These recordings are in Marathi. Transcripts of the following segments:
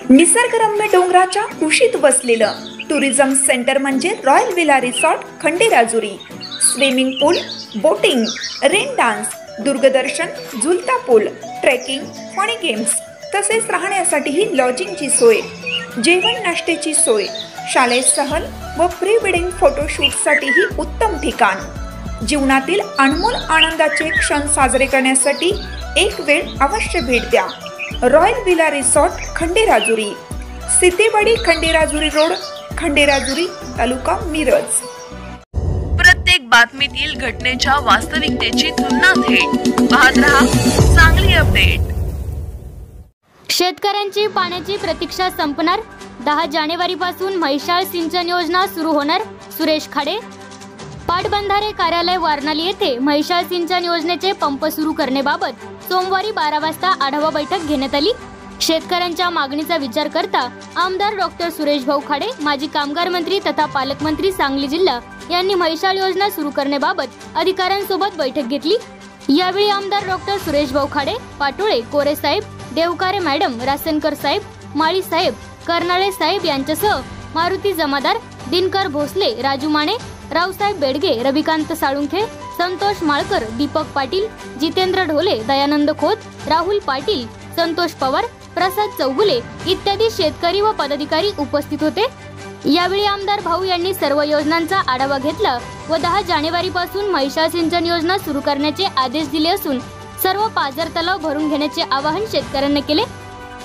निसर्गरम्य डोंगराच्या कुशीत वसलेलं टुरिझम सेंटर म्हणजे royal villa resort Khanderajuri. Swimming pool, boating, rain dance, दूरदर्शन, झुलता पूल, ट्रेकिंग, फनी गेम्स तसेच राहण्यासाठीही लॉजिंगची सोय, जेवण नाश्त्याची सोय, शालेय सहल व प्री वेडिंग फोटोशूटसाठीही उत्तम ठिकाण। जीवनातील अनमोल आनंदाचे क्षण साजरे करण्यासाठी एक वेळ अवश्य भेट द्या। Royal villa resort Khanderajuri, Sitewadi Khanderajuri road, Khanderajuri, taluka Miraj. प्रत्येक बातमीतील घटनेच्या वास्तविकतेची तुलना थेट पाहत रहा चांगली अपडेट। शेतकऱ्यांची पाण्याची प्रतीक्षा संपणार, 10 जानेवारीपासून म्हैसाळ सिंचन योजना सुरू होणार। सुरेश खाडे। पाटबंधारे कार्यालय वारणाली येथे म्हैसाळ सिंचन योजनेचे पंप सुरू करण्याबाबत सोमवारी 12 वाजता आढावा बैठक घेण्यात आली। शेतकऱ्यांच्या मागणीचा विचार करता आमदार डॉक्टर सुरेश भाऊ खाडे, माजी कामगार मंत्री तथा पालकमंत्री सांगली जिल्हा यांनी म्हैसाळ योजना सुरू करण्याबाबत अधिकाऱ्यांसोबत बैठक घेतली। यावेळी आमदार डॉक्टर सुरेश भाऊ खाडे, पाटोळे, कोरे साहेब, देवकारे मॅडम, रासनकर साहेब, माळी साहेब, कर्नाळे साहेब यांच्यासह मारुती जमादार, दिनकर भोसले, राजू माने, रावसाहेब बेडगे, रविकांत साळुंखे, संतोष माळकर, दीपक पाटील, जितेंद्र ढोले, दयानंद खोत, राहुल पाटील, संतोष पवार, प्रसाद चौगुले इत्यादी शेतकरी व पदाधिकारी उपस्थित होते। यावेळी आमदार भाऊ यांनी सर्व योजनांचा आढावा घेतला व 10 जानेवारीपासून म्हैसाळ सिंचन योजना सुरू करण्याचे आदेश दिले असून सर्व पाझर तलाव भरून घेण्याचे आवाहन शेतकऱ्यांना केले।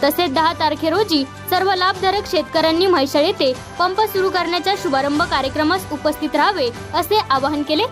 तसेच 10 तारखे रोजी सर्व लाभधारक शेतकऱ्यांनी म्हैसाळ येथे पंप सुरू करण्याच्या शुभारंभ कार्यक्रमास उपस्थित राहावे असे आवाहन केले।